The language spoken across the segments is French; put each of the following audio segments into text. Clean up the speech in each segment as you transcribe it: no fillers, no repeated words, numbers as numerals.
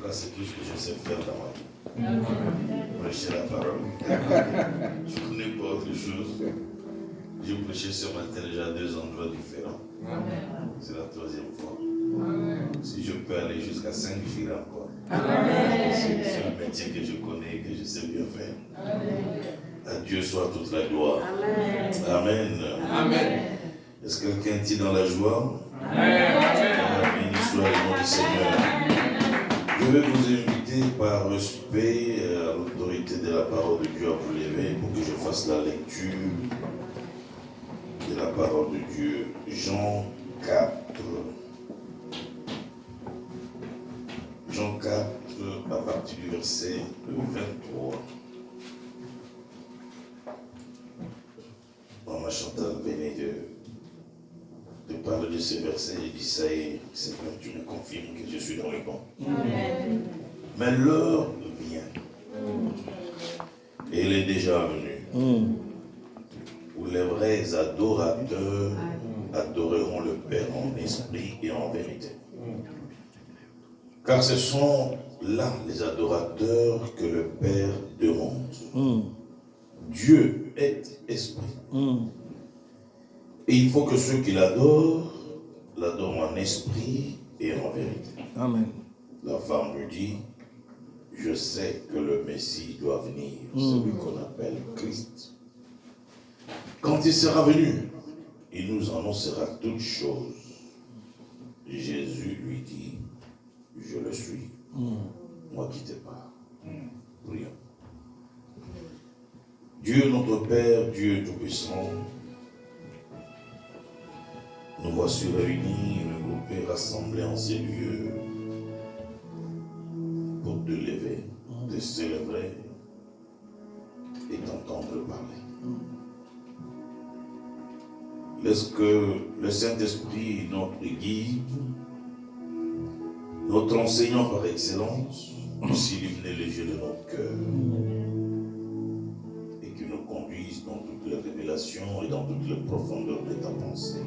cas, c'est tout ce que je sais faire dans ma vie. Prêcher la parole. Je ne connais pas autre chose. J'ai prêché ce matin déjà à 2 endroits différents. C'est la 3e fois. Si je peux aller jusqu'à 5, j'irai encore. C'est un métier que je connais et que je sais bien faire. À Dieu soit toute la gloire. Amen. Amen. Est-ce que quelqu'un dit dans la joie? Amen. Béni soit le nom du Seigneur. Je vais vous inviter par respect à l'autorité de la parole de Dieu à vous lever pour que je fasse la lecture de la parole de Dieu. Jean 4. Jean 4, à partir du verset 23. Maman Chantal venait de parler de ce verset. J'ai dit, ça y est, Seigneur, tu me confirmes que je suis dans le bon. Amen. Mais l'heure vient. Et elle est déjà venue. Où les vrais adorateurs adoreront le Père en esprit et en vérité. Car ce sont là les adorateurs que le Père demande. Dieu est esprit. Et il faut que ceux qui l'adorent en esprit et en vérité. Amen. La femme lui dit, je sais que le Messie doit venir, celui qu'on appelle Christ. Quand il sera venu, il nous annoncera toutes choses. Jésus lui dit, je le suis. Moi qui te parle. Prions. Dieu notre Père, Dieu Tout-Puissant, nous voici réunis, regroupés, rassemblés en ces lieux pour te lever, te célébrer et t'entendre parler. Laisse que le Saint-Esprit, notre guide, notre enseignant par excellence, puisse illuminer les yeux de notre cœur et qu'il nous conduise dans toutes les révélations et dans toutes les profondeurs de ta pensée.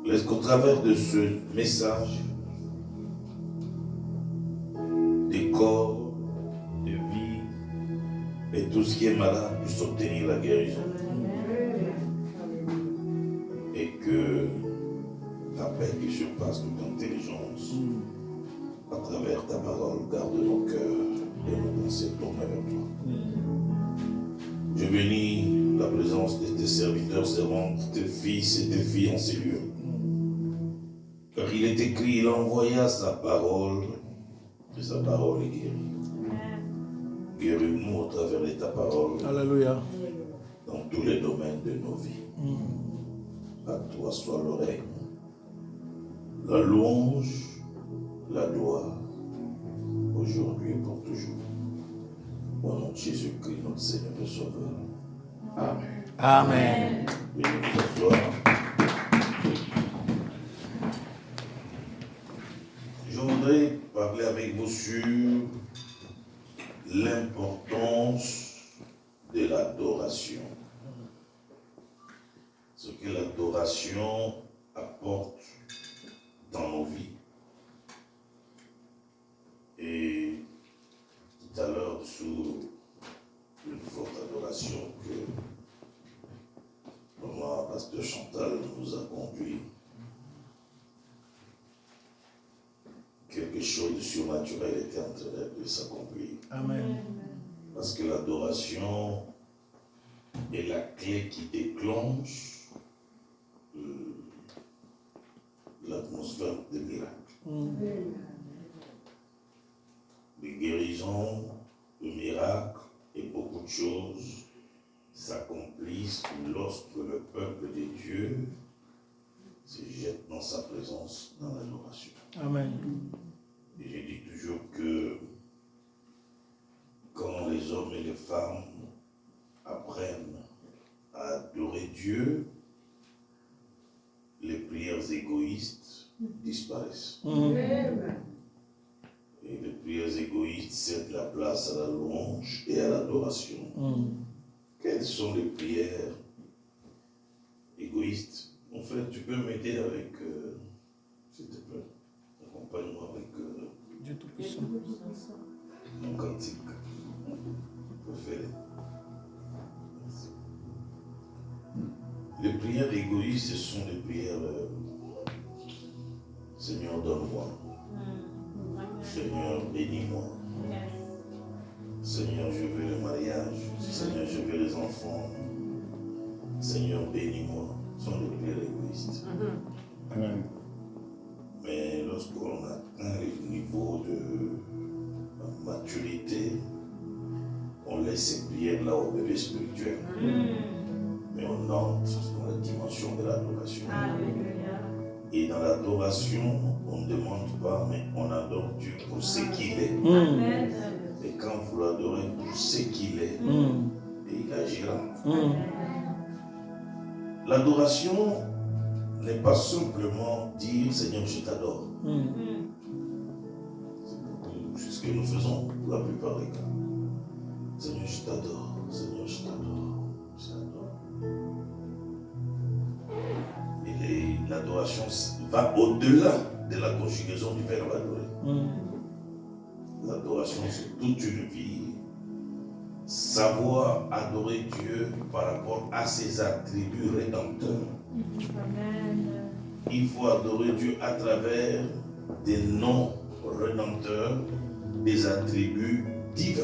Laisse qu'au travers de ce message, des corps, de vie et tout ce qui est malade puisse obtenir la guérison. Et que la paix qui surpasse toute intelligence, à travers ta parole, garde nos cœurs et nos pensées tournées vers toi. Je bénis la présence de tes serviteurs, servantes, tes fils et tes filles en ces lieux. Car il est écrit, il envoya sa parole, et sa parole est guérie. Guéris-nous au travers de ta parole. Alléluia. Dans tous les domaines de nos vies. À toi soit le règne, la louange, la gloire, aujourd'hui et pour toujours. Au nom de Jésus-Christ, notre Seigneur et Sauveur. Amen. Amen. Veuillez vous asseoir. Je voudrais parler avec vous sur l'importance de l'adoration. Ce que l'adoration apporte dans nos vies. Et tout à l'heure, sous une forte adoration que maman, pasteur Chantal nous a conduit, quelque chose de surnaturel était en train de s'accomplir. Amen. Parce que l'adoration est la clé qui déclenche l'atmosphère des miracles. Des guérisons, des miracles et beaucoup de choses s'accomplissent lorsque le peuple de Dieu se jette dans sa présence, dans l'adoration. Amen. Et j'ai dit toujours que quand les hommes et les femmes apprennent à adorer Dieu, les prières égoïstes disparaissent. Et les prières égoïstes cèdent la place à la louange et à l'adoration. Quelles sont les prières égoïstes? Mon frère, tu peux m'aider avec, s'il te plaît, égoïstes, ce sont des prières. Seigneur, donne-moi. Seigneur, bénis-moi. Seigneur, je veux le mariage. Seigneur, je veux les enfants. Seigneur, bénis-moi. Ce sont des prières égoïstes. Amen. Mais lorsqu'on atteint le niveau de maturité, on laisse ces prières-là au bébé spirituel. Mais on entre dans la dimension de l'adoration. Et dans l'adoration, on ne demande pas, mais on adore Dieu pour ce qu'il est. Et quand vous l'adorez pour ce qu'il est, et il agira. L'adoration n'est pas simplement dire Seigneur, je t'adore. C'est ce que nous faisons pour la plupart des cas. Seigneur, je t'adore. Seigneur, je t'adore. Je t'adore. Et l'adoration va au-delà de la conjugaison du verbe adorer. L'adoration, c'est toute une vie. Savoir adorer Dieu par rapport à ses attributs rédempteurs. Il faut adorer Dieu à travers des noms rédempteurs, des attributs divins.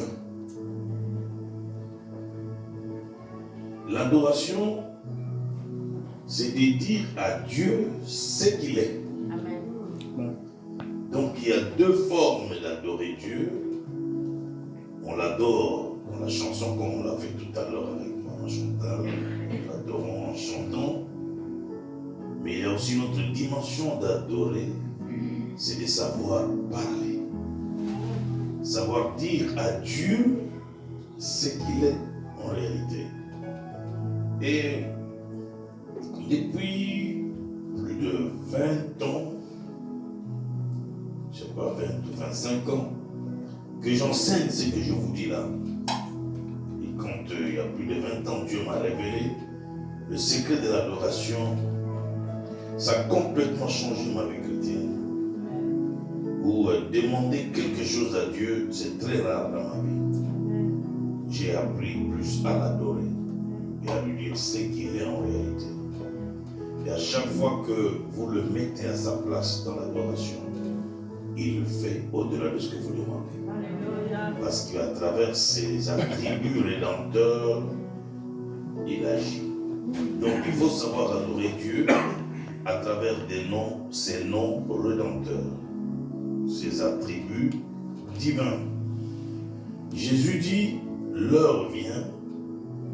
L'adoration, c'est de dire à Dieu ce qu'il est. Amen. Donc il y a deux formes d'adorer Dieu. On l'adore dans la chanson comme on l'a fait tout à l'heure avec Maman Chantal. Nous l'adorons en chantant. Mais il y a aussi une autre dimension d'adorer, c'est de savoir parler. Savoir dire à Dieu ce qu'il est en réalité. Et depuis plus de 20 ans, je ne sais pas, 20 ou 25 ans, que j'enseigne ce que je vous dis là. Et quand il y a plus de 20 ans, Dieu m'a révélé le secret de l'adoration. Ça a complètement changé ma vie chrétienne. Où demander quelque chose à Dieu, c'est très rare dans ma vie. J'ai appris plus à l'adorer et à lui dire ce qu'il est en réalité. Et à chaque fois que vous le mettez à sa place dans l'adoration, il le fait au-delà de ce que vous demandez. Parce qu'à travers ses attributs rédempteurs, il agit. Donc il faut savoir adorer Dieu à travers des noms, ses noms rédempteurs, ses attributs divins. Jésus dit, l'heure vient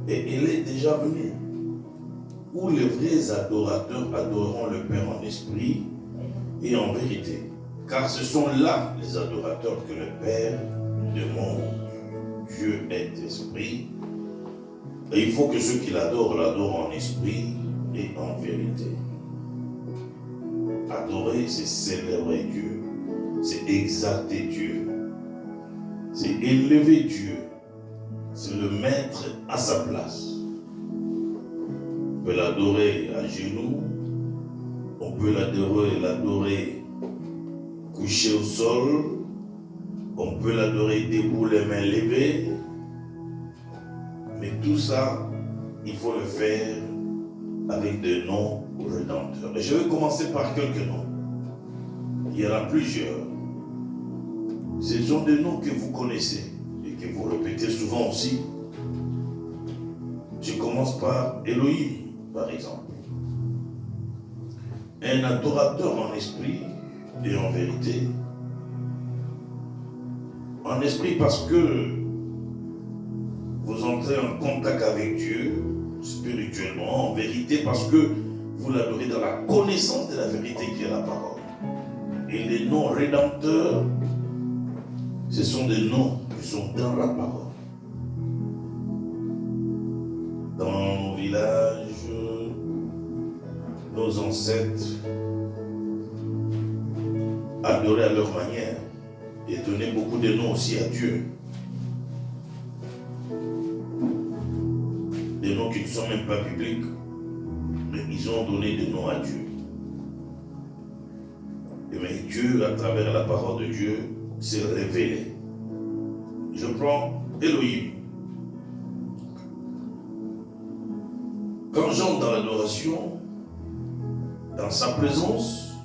et elle est déjà venue, où les vrais adorateurs adoreront le Père en esprit et en vérité. Car ce sont là les adorateurs que le Père demande. Dieu est esprit. Et il faut que ceux qui l'adorent l'adorent en esprit et en vérité. Adorer, c'est célébrer Dieu, c'est exalter Dieu, c'est élever Dieu, c'est le mettre à sa place. On peut l'adorer à genoux, on peut l'adorer couché au sol, on peut l'adorer debout, les mains levées, mais tout ça, il faut le faire avec des noms rédempteurs. Et je vais commencer par quelques noms. Il y en a plusieurs. Ce sont des noms que vous connaissez et que vous répétez souvent aussi. Je commence par Elohim, par exemple. Un adorateur en esprit et en vérité. En esprit parce que vous entrez en contact avec Dieu spirituellement, en vérité parce que vous l'adorez dans la connaissance de la vérité qui est la parole. Et les noms rédempteurs, ce sont des noms qui sont dans la parole. Dans nos villages, nos ancêtres adoraient à leur manière et donnaient beaucoup de noms aussi à Dieu. Des noms qui ne sont même pas bibliques, mais ils ont donné des noms à Dieu. Et bien Dieu, à travers la parole de Dieu, s'est révélé. Je prends Elohim. Quand j'entre dans l'adoration, dans sa présence,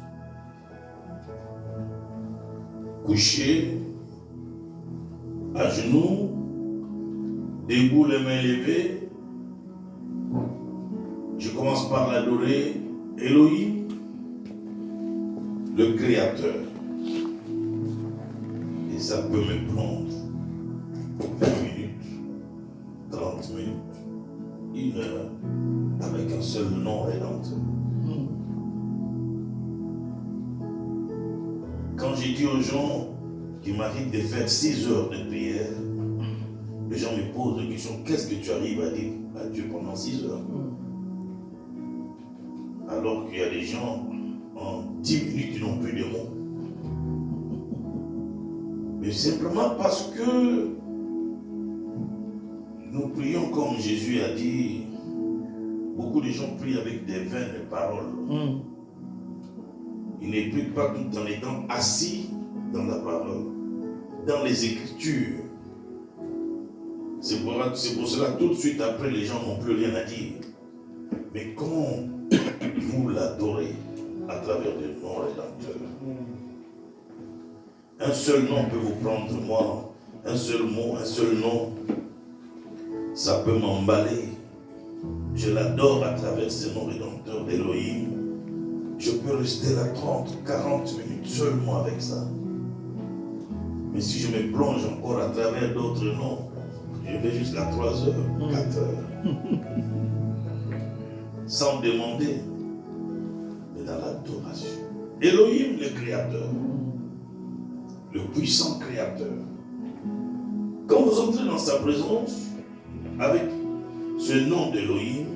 couché, à genoux, debout, les mains levées. Je commence par l'adorer, Elohim, le Créateur. Et ça peut me prendre 20 minutes, 30 minutes, 1 heure, avec un seul nom rédempteur. Quand j'ai dit aux gens qui m'arrivent de faire 6 heures de prière, les gens me posent la question, qu'est-ce que tu arrives à dire à Dieu pendant 6 heures? Alors qu'il y a des gens, en 10 minutes, ils n'ont plus de mots. Mais simplement parce que nous prions comme Jésus a dit, beaucoup de gens prient avec des vaines paroles. Ils ne prient pas tout en étant assis dans la parole, dans les Écritures. C'est pour cela tout de suite après, les gens n'ont plus rien à dire. Mais quand vous l'adorez à travers le nom rédempteur, un seul nom peut vous prendre moi, un seul mot, un seul nom, ça peut m'emballer. Je l'adore à travers ce nom rédempteur d'Elohim. Je peux rester là 30, 40 minutes seulement avec ça. Mais si je me plonge encore à travers d'autres noms, je vais jusqu'à 3 heures, 4 heures. Sans demander, mais dans l'adoration. Elohim, le Créateur, le puissant Créateur. Quand vous entrez dans sa présence, avec ce nom d'Elohim,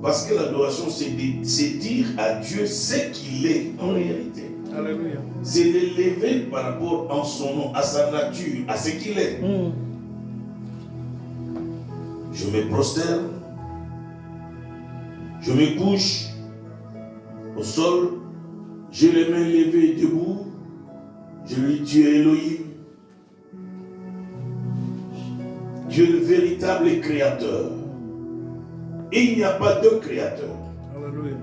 parce que l'adoration, c'est dire à Dieu ce qu'il est en réalité. Alléluia. C'est l'élever par rapport à son nom, à sa nature, à ce qu'il est. Je me prosterne, je me couche au sol, j'ai les mains levées debout, je lui dis, tu es Elohim, Dieu le véritable créateur. Et il n'y a pas de créateur. Alléluia.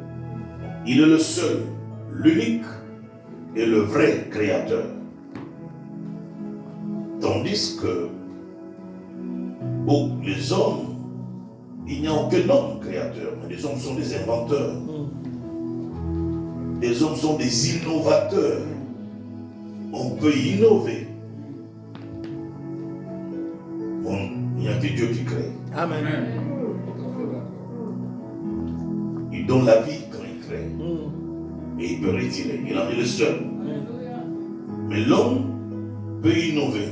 Il est le seul, l'unique et le vrai créateur. Tandis que pour les hommes, il n'y a aucun homme créateur, mais les hommes sont des inventeurs. Les hommes sont des innovateurs. On peut innover. Bon, il n'y a que Dieu qui crée. Amen. Il donne la vie quand il crée. Et il peut retirer. Il en est le seul. Mais l'homme peut innover.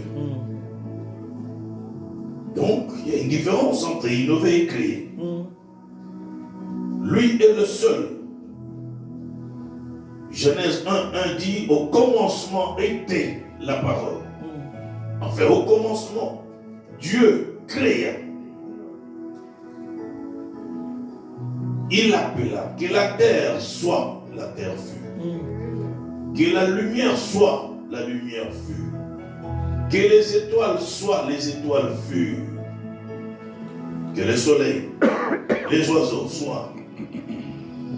Donc, il y a une différence entre innover et créer. Lui est le seul. Genèse 1:1 dit, au commencement était la parole. Enfin, au commencement, Dieu créa. Il appela que la terre soit, la terre fut. Que la lumière soit, la lumière fut. Que les étoiles soient, les étoiles furent. Que le soleil, les oiseaux soient.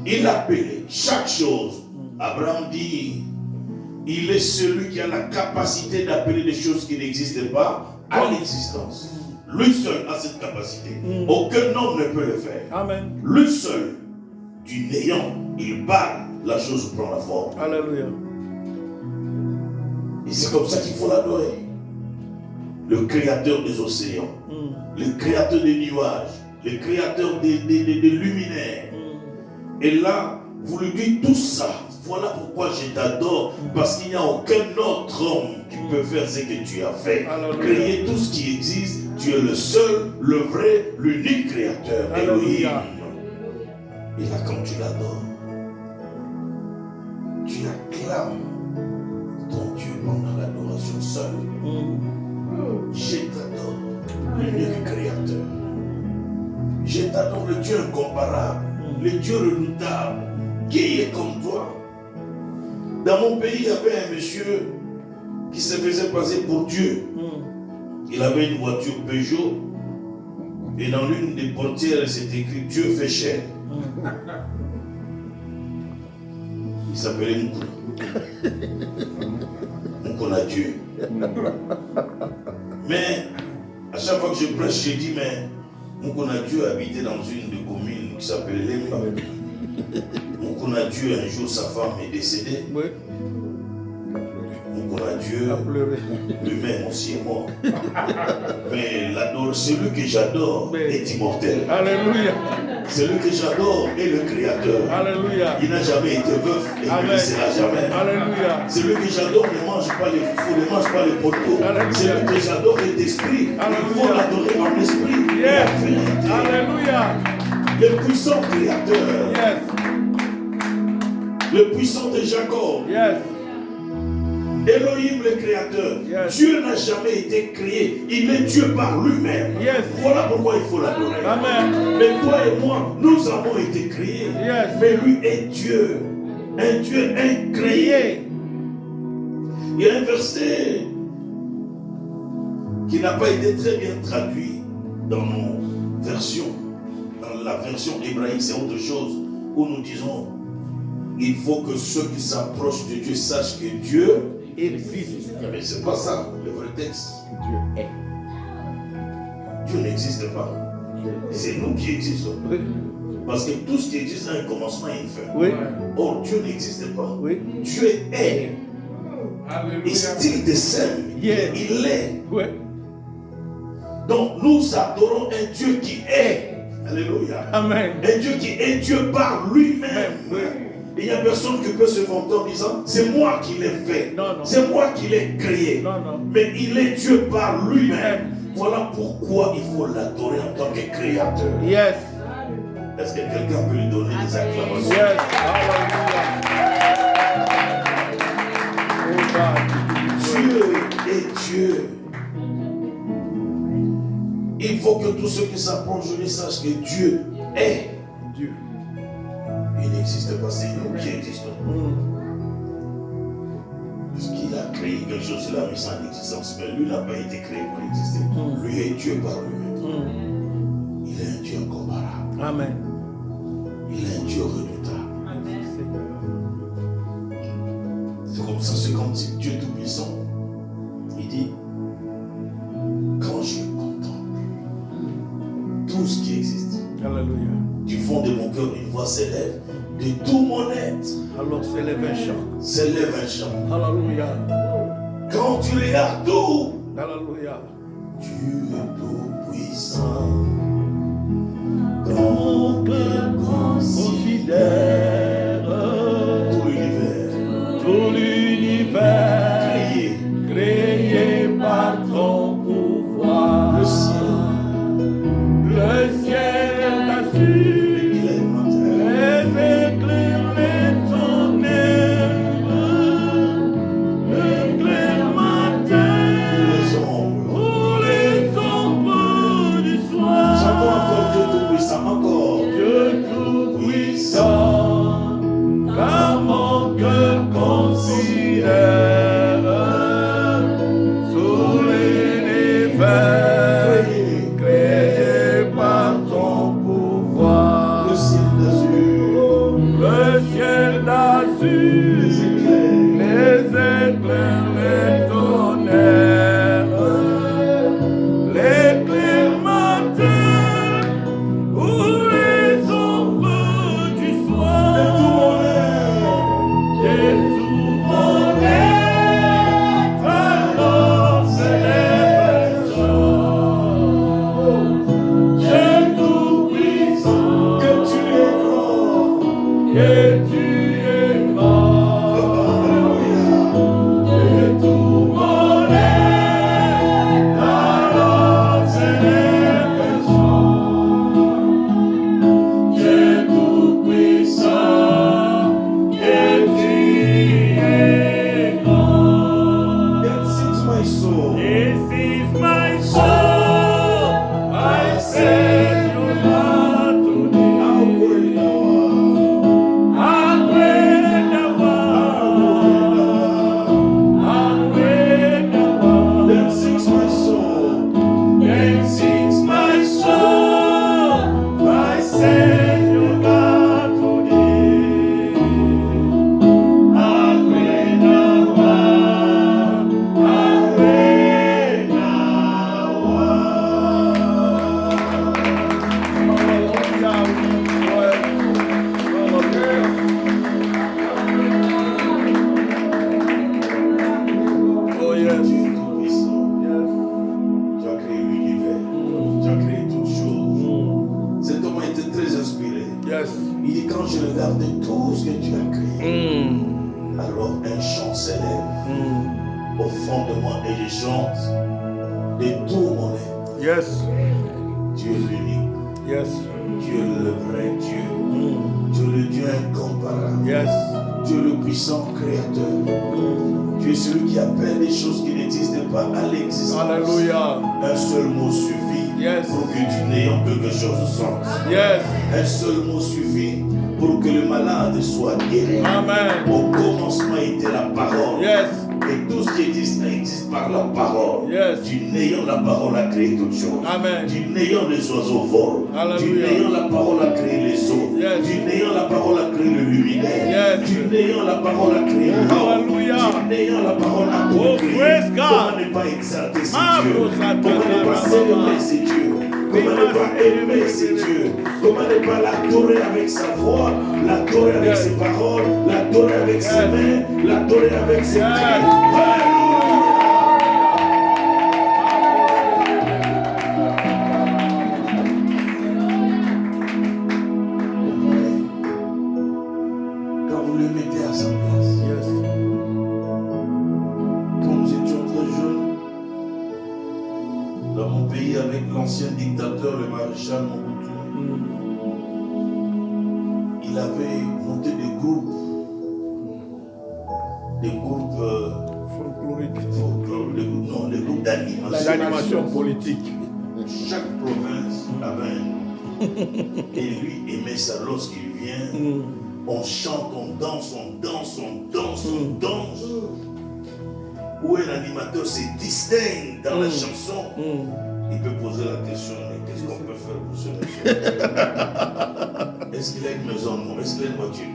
Il appelait chaque chose. Abraham dit, il est celui qui a la capacité d'appeler des choses qui n'existent pas à l'existence. Lui seul a cette capacité. Aucun homme ne peut le faire. Amen. Lui seul, du néant, il parle, la chose prend la forme. Alléluia. Et c'est comme ça qu'il faut l'adorer. Le créateur des océans, le créateur des nuages, le créateur des luminaires. Et là, vous lui dites tout ça. Voilà pourquoi je t'adore, parce qu'il n'y a aucun autre homme qui peut faire ce que tu as fait. Alléluia. Créer tout ce qui existe, tu es le seul, le vrai, l'unique créateur. Elohim. Et là, quand tu l'adores, tu acclames ton Dieu pendant l'adoration seule. Je t'adore, l'unique créateur. Je t'adore, le Dieu incomparable, le Dieu redoutable. Qui est comme toi? Dans mon pays, il y avait un monsieur qui se faisait passer pour Dieu. Il avait une voiture Peugeot et dans l'une des portières, c'était écrit Dieu fait cher. Il s'appelait Mukuna. Mukuna Dieu. Mais à chaque fois que je prêche, je dis, mais Mukuna Dieu habitait dans une des communes qui s'appelait Lémi. Mukuna Dieu, un jour, sa femme est décédée. Oui. Mukuna Dieu, lui-même aussi est mort. Mais celui que j'adore est immortel. Alléluia. Celui que j'adore est le Créateur. Alléluia. Il n'a jamais été veuf et il ne le sera jamais. Alléluia. Celui que j'adore ne mange pas les fous, ne mange pas les poteaux. Celui que j'adore est esprit. Il faut l'adorer en esprit. Yes. Alléluia. Le puissant Créateur. Yes. Le puissant de Jacob. Yes. Elohim le Créateur. Yes. Dieu n'a jamais été créé. Il est Dieu par lui-même. Yes. Voilà pourquoi il faut l'adorer. Amen. Mais toi et moi, nous avons été créés. Yes. Mais lui est Dieu. Un Dieu incréé. Il y a un verset qui n'a pas été très bien traduit dans nos versions. Dans la version hébraïque, c'est autre chose. Où nous disons, il faut que ceux qui s'approchent de Dieu sachent que Dieu existe. Mais c'est pas ça, le vrai texte. Dieu est. Dieu n'existe pas. C'est nous qui existons. Oui. Parce que tout ce qui existe a un commencement et une fin. Oui. Or, Dieu n'existe pas. Oui. Dieu est. Et still the same. Yeah. Il est. Oui. Donc, nous adorons un Dieu qui est. Alléluia. Amen. Un Dieu qui est Dieu par lui-même. Oui. Il n'y a personne qui peut se vanter en disant, c'est moi qui l'ai fait. Non, non. C'est moi qui l'ai créé. Non, non. Mais il est Dieu par lui-même. Voilà pourquoi il faut l'adorer en tant que créateur. Yes. Est-ce que quelqu'un peut lui donner des acclamations? Yes. Hallelujah. Dieu est Dieu. Il faut que tous ceux qui s'approchent de lui sachent que Dieu est Dieu. Il n'existe pas, c'est nous qui existons. Parce qu'il a créé quelque chose, il a mis ça en existence, mais lui n'a pas été créé pour exister. Lui est Dieu par lui-même. Il est un Dieu incomparable. Amen. Il est un Dieu redoutable. Amen. C'est comme ça, c'est comme si Dieu Tout-Puissant, il dit, quand je contemple tout ce qui existe, Alléluia. du fond de mon cœur, une voix s'élève, de tout mon être, alors s'élève un chant. S'élève un chant. Alléluia. Quand tu regardes tout, Alléluia. tu es tout-puissant. Quand mon cœur considère tout l'univers, créé par ton pouvoir, le ciel t'assure, les éclairs, les tonnerres, le clair matin, ou les ombres du soir. Chantons encore Dieu Tout-Puissant, encore. Dieu Tout-Puissant, car mon cœur considère tout l'univers créé par ton pouvoir. Le ciel d'azur, Le ciel d'azur, les éclairs, les tonnerres, l'éclair matin ou les ombres du soir. Et tout mon être alors s'élève un chant. Dieu Tout-Puissant, que tu es grand. que tu es grand. Et tout mon être alors s'élève un chant. Dieu Tout-Puissant, que tu es grand. This is my soul. This is my soul, I say you are to How thee. great thou art. How great s'élève au fond de moi et je chante de tout mon être. Yes. Tu es l'unique. Yes. Tu es le vrai Dieu. Tu es le Dieu incomparable. Yes. Tu es le puissant créateur. Tu es celui qui appelle des choses qui n'existent pas à l'existence. Alléluia. Un seul mot suffit Yes. pour que tu n'ayons quelque chose de sens. Yes. Un seul mot suffit pour que le malade soit guéri. Amen. Au commencement était la parole. Yes. Et tout ce qui existe par la parole. Yes. Du néant, la parole a créé toutes choses. Amen. Du néant, les oiseaux volent. Alléluia. Du néant, la parole a créé les eaux. Yes. Du néant, la parole a créé le luminaire. Yes. Du néant, la parole a créé l'or. Alléluia. Du néant, la parole a tout Oh, créé. praise God. Comment ne pas exalter ces dieux? Satan, Comment ne pas célébrer ces dieux? Comment ne pas aimer ces dieux? Comment ne pas l'adorer avec sa voix, l'adorer avec Yes. ses paroles, l'adorer avec ses mains, l'adorer avec ses Yes. pieds? Alléluia! Quand vous le mettez à sa place, Yes. quand nous étions très jeunes, dans mon pays avec l'ancien dictateur, le maréchal Mobutu, il avait monté des groupes Folklorique. folklore, des groupes d'animation. L'animation politique. Chaque province avait un nom. Et lui aimait ça lorsqu'il vient. On chante, on danse, on danse, on danse, on danse. Où un animateur se distingue dans la chanson, il peut poser la question, mais qu'est-ce qu'on peut faire pour ce monsieur? Est-ce qu'il a une maison? Non. Est-ce qu'il a une voiture?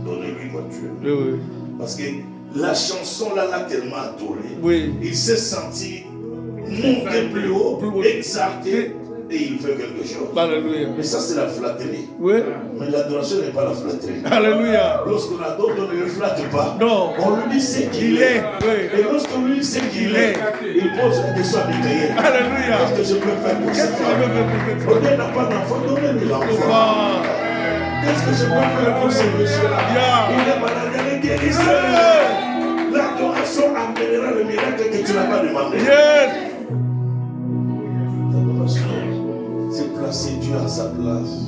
Donnez-lui une voiture. Oui, oui. Parce que la chanson là l'a tellement adoré. Oui. Il s'est senti monter plus haut, Plus haut. exalté, et il fait quelque chose. Alléluia. Mais ça, c'est la flatterie. Oui. Mais l'adoration n'est pas la flatterie. Alléluia. Lorsqu'on adore, on ne le flatte pas. Non. On lui dit ce qu'il Il est. est. Oui. Et lorsqu'on lui dit ce qu'il est, il pose la question à Michael. Alléluia. Qu'est-ce que je peux faire pour Qu'est-ce cette que je femme? peux faire pour cette femme? On n'a pas d'enfant, donnez-lui l'enfant. Wow. Qu'est-ce que je peux faire pour ce monsieur-là? Yeah. Il est malade, il est guérisseur. Yeah. L'adoration amènera le miracle que tu n'as pas demandé. Yes. L'adoration, c'est placer Dieu à sa place.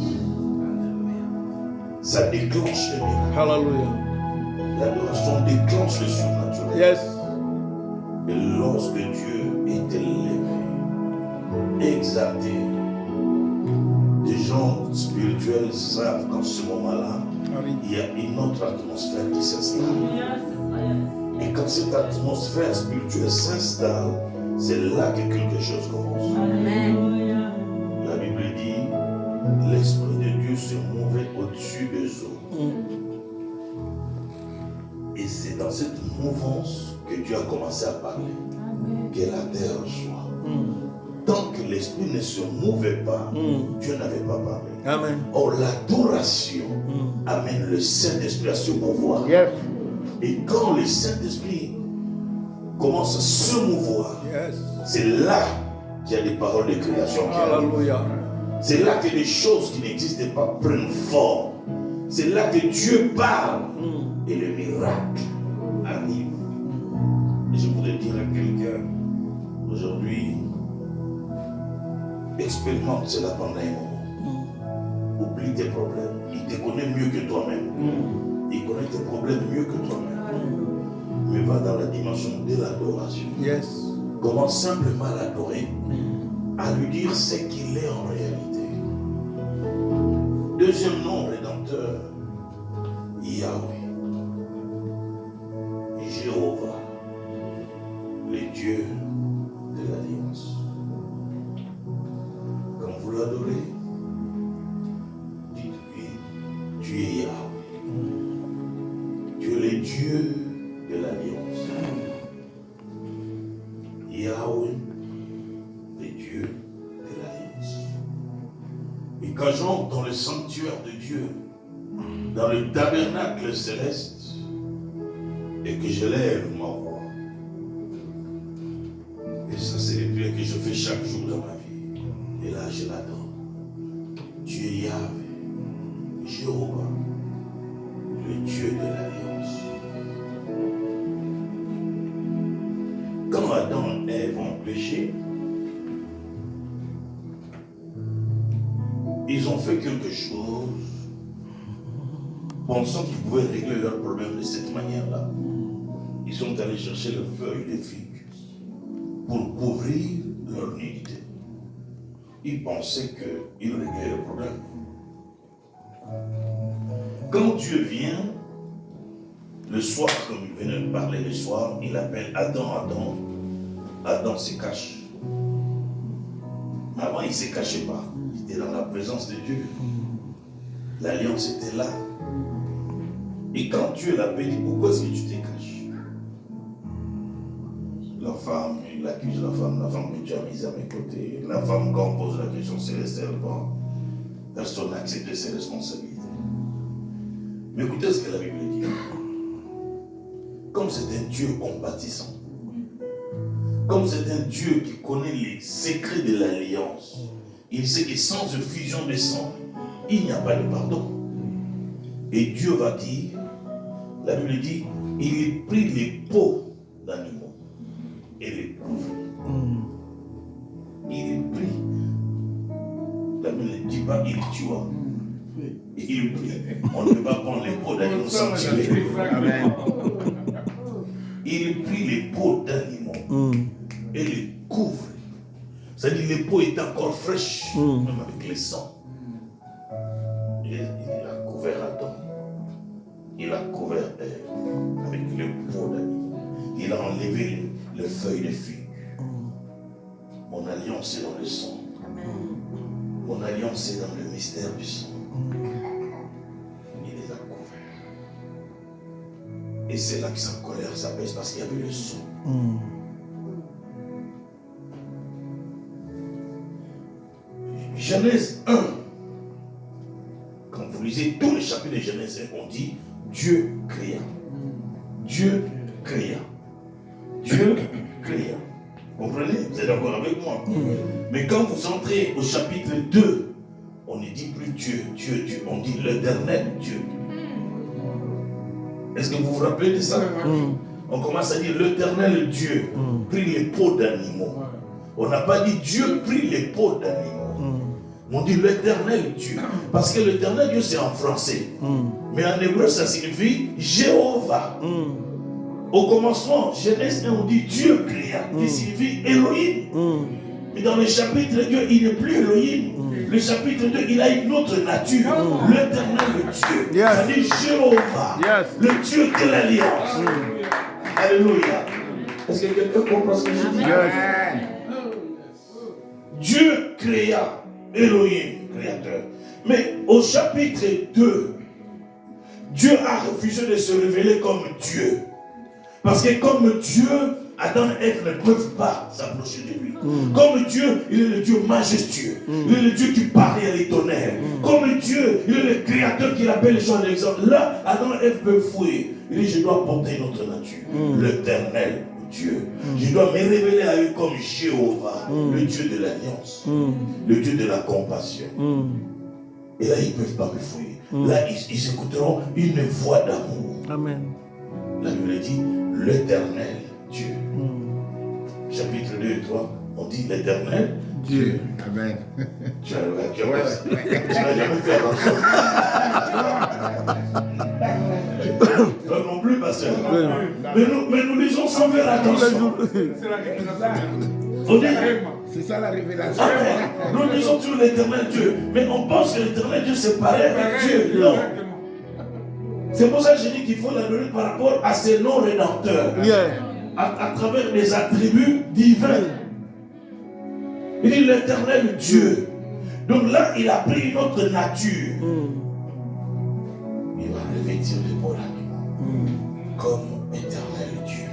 Ça déclenche le miracle. Hallelujah. L'adoration déclenche le surnaturel. Yes. Et lorsque Dieu est élevé, exalté, des gens spirituels savent qu'en ce moment-là, il y a une autre atmosphère qui s'installe. Et quand cette atmosphère spirituelle s'installe, c'est là que quelque chose commence. La Bible dit, l'Esprit de Dieu se mouvait au-dessus des eaux. Et c'est dans cette mouvance que Dieu a commencé à parler. Que la terre soit. Tant que l'Esprit ne se mouvait pas, Dieu n'avait pas parlé. Amen. Or, l'adoration amène le Saint-Esprit à se mouvoir. Yes. Et quand le Saint-Esprit commence à se mouvoir, Yes. c'est là qu'il y a des paroles de création qui arrivent. Alléluia. C'est là que des choses qui n'existaient pas prennent forme. C'est là que Dieu parle et le miracle arrive. Et je voudrais dire à quelqu'un, aujourd'hui, expérimente cela pendant un moment. Oublie tes problèmes. Il te connaît mieux que toi-même. Il connaît tes problèmes mieux que toi-même. Mais va dans la dimension de l'adoration. Yes. Commence simplement à l'adorer, à lui dire ce qu'il est en réalité. Deuxième nom rédempteur, Yahweh, Jéhovah, le Dieu de l'Alliance. Quand vous l'adorez, dites-lui, tu es Yahweh. Tu es le Dieu de l'Alliance. Yahweh, le Dieu de l'Alliance. Et quand j'entre dans le sanctuaire de Dieu, dans le tabernacle céleste, et que je lève ma voix, et ça c'est le prière que je fais chaque jour dans ma vie, et là je l'adore. Tu es Yahweh, Jéhovah, le Dieu de l'Alliance. péché, ils ont fait quelque chose pensant qu'ils pouvaient régler leurs problèmes de cette manière-là. Ils sont allés chercher le feuille de figue pour couvrir leur nudité. Ils pensaient qu'ils réglaient le problème. Quand Dieu vient, le soir, comme il venait de parler le soir, il appelle Adam, Adam. Adam se cache. Mais avant, il ne se cachait pas. Il était dans la présence de Dieu. L'alliance était là. Et quand Dieu l'appelle, il dit, pourquoi est-ce que tu te caches? La femme, il accuse la femme que Dieu a mise à mes côtés. La femme, quand on pose la question céleste, personne n'accepte ses responsabilités. Mais écoutez ce que la Bible dit. Comme c'est un Dieu compatissant, comme c'est un Dieu qui connaît les secrets de l'alliance, il sait que sans effusion de sang, il n'y a pas de pardon. Et Dieu va dire, la Bible dit, il prit les peaux d'animaux et les couvrit. Il prit. La Bible ne dit pas, il tua. Il prit. On ne peut pas prendre les peaux d'animaux sans tuer. Il prit les peaux d'animaux et les couvrit. C'est-à-dire les peaux étaient encore fraîches, même avec les sangs. Il a couvert Adam. Il a couvert Ève avec les peaux d'animaux. Il a enlevé les feuilles de figue. Mon alliance est dans le sang. Mon alliance est dans le mystère du sang. Il les a couverts. Et c'est là que sa colère s'abaisse parce qu'il y avait le sang. Genèse 1. Quand vous lisez tous les chapitres de Genèse 1, on dit Dieu créa. Dieu créa. Dieu créa. Vous comprenez? Vous êtes d'accord avec moi? Mais quand vous entrez au chapitre 2, on ne dit plus Dieu, Dieu, Dieu. On dit l'éternel Dieu. Est-ce que vous vous rappelez de ça? On commence à dire l'éternel Dieu prit les peaux d'animaux. On n'a pas dit Dieu prit les peaux d'animaux. On dit l'éternel Dieu. Parce que l'éternel Dieu c'est en français. Mais en hébreu ça signifie Jéhovah. Au commencement, Genèse 1, on dit Dieu créa, qui signifie Elohim. Mais dans le chapitre 2, il n'est plus Elohim. Le chapitre 2, il a une autre nature. L'éternel Dieu. C'est-à-dire Jéhovah. Le Dieu de l'alliance. Alléluia. Est-ce que quelqu'un comprend ce que je dis? Dieu créa. Elohim, créateur. Mais au chapitre 2, Dieu a refusé de se révéler comme Dieu. Parce que comme Dieu, Adam et Ève ne peuvent pas s'approcher de lui. Comme Dieu, il est le Dieu majestueux. Il est le Dieu qui parle à les tonnerres. Comme Dieu, il est le créateur qui rappelle les gens à l'exemple. Là, Adam et Ève peuvent fuir. Il dit, je dois porter notre nature. L'éternel Dieu. Je dois me révéler à eux comme Jéhovah, le Dieu de l'alliance, le Dieu de la compassion. Et là, ils ne peuvent pas me fuir. Là, ils écouteront une voix d'amour. Amen. La Bible dit l'éternel Dieu. Chapitre 2 et 3, on dit l'éternel Dieu. Amen. Tu n'as jamais fait attention. Toi non plus, pasteur. Mais nous lisons sans faire attention. C'est ça la révélation. Nous lisons toujours l'éternel Dieu. Mais on pense que l'éternel Dieu c'est pareil avec Dieu. Non. C'est pour ça que je dis qu'il faut l'adorer par rapport à ses noms rédempteurs. À travers des attributs divins. Il dit l'éternel Dieu. Donc là, il a pris une autre nature. Il va revêtir les peaux d'animaux comme éternel Dieu.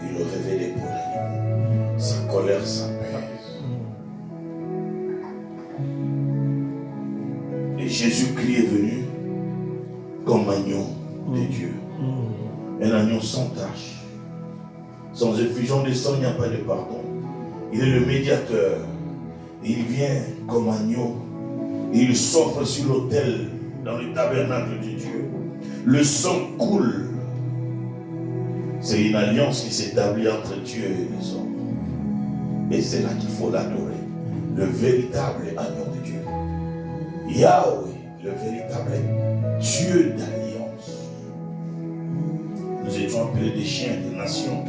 Il le revêt les peaux d'animaux. Sa colère s'apaise. Et Jésus-Christ est venu comme agneau de Dieu. Un agneau sans tache. Sans effusion de sang, il n'y a pas de pardon. Il est le médiateur. Il vient comme agneau. Il s'offre sur l'autel dans le tabernacle de Dieu. Le sang coule. C'est une alliance qui s'établit entre Dieu et les hommes. Et c'est là qu'il faut l'adorer. Le véritable agneau de Dieu. Yahweh, le véritable Dieu d'alliance. Nous étions appelés des chiens des nations.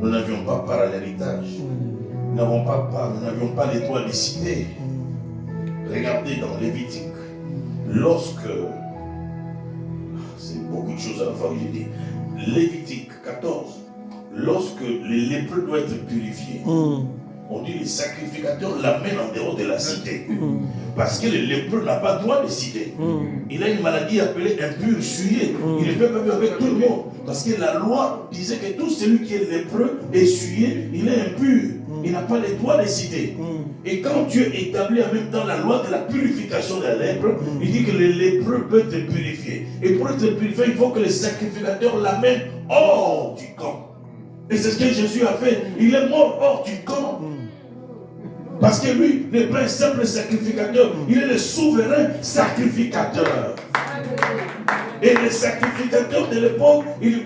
Nous n'avions pas part à l'héritage. Nous n'avions pas les droits des cités. Regardez dans Lévitique. Lorsque, c'est beaucoup de choses à la fois que j'ai dit, Lévitique 14, lorsque les lépreux doivent être purifiés, on dit les sacrificateurs l'amènent en dehors de la cité. Parce que le lépreux n'a pas droit de cité. Il a une maladie appelée impur, souillé. Il ne peut pas vivre avec tout le monde. Parce que la loi disait que tout celui qui est lépreux et souillé, il est impur. Il n'a pas les droits de cité. Et quand Dieu établit en même temps la loi de la purification de la lèpre, il dit que les lépreux peuvent être purifiés. Et pour être purifié, il faut que les sacrificateurs l'amènent hors du camp. Et c'est ce que Jésus a fait. Il est mort hors du camp. Parce que lui n'est pas un simple sacrificateur, il est le souverain sacrificateur. Et les sacrificateurs de l'époque, il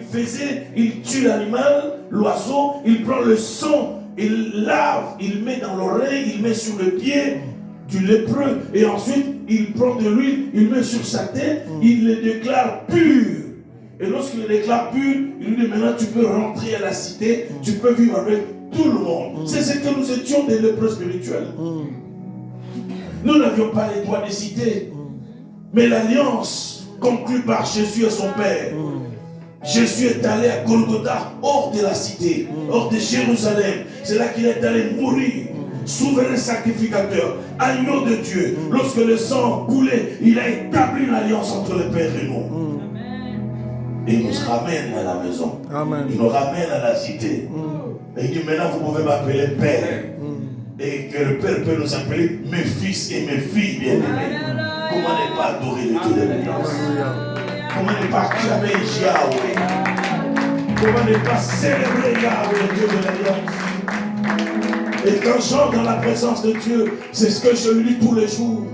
tue l'animal, l'oiseau, il prend le sang, il lave, il met dans l'oreille, il met sur le pied du lépreux, et ensuite il prend de l'huile, il met sur sa tête, il le déclare pur. Et lorsqu'il le déclare pur, il lui dit maintenant tu peux rentrer à la cité, tu peux vivre avec tout le monde. C'est ce que nous étions des lépreux spirituels. Nous n'avions pas les droits de cité, mais l'alliance conclue par Jésus et son Père. Jésus est allé à Golgotha, hors de la cité, hors de Jérusalem. C'est là qu'il est allé mourir. Souverain sacrificateur, agneau de Dieu. Lorsque le sang coulait, il a établi une alliance entre le Père et nous. Et il nous ramène à la maison. Amen. Il nous ramène à la cité. Et il dit maintenant vous pouvez m'appeler Père. Et que le Père peut nous appeler mes fils et mes filles bien-aimés. Comment ne pas adorer le Dieu de l'alliance? Comment ne pas acclamer Yahweh? Comment ne pas célébrer Yahweh, le Dieu de l'alliance? Et quand j'entre dans la présence de Dieu, c'est ce que je lui dis tous les jours.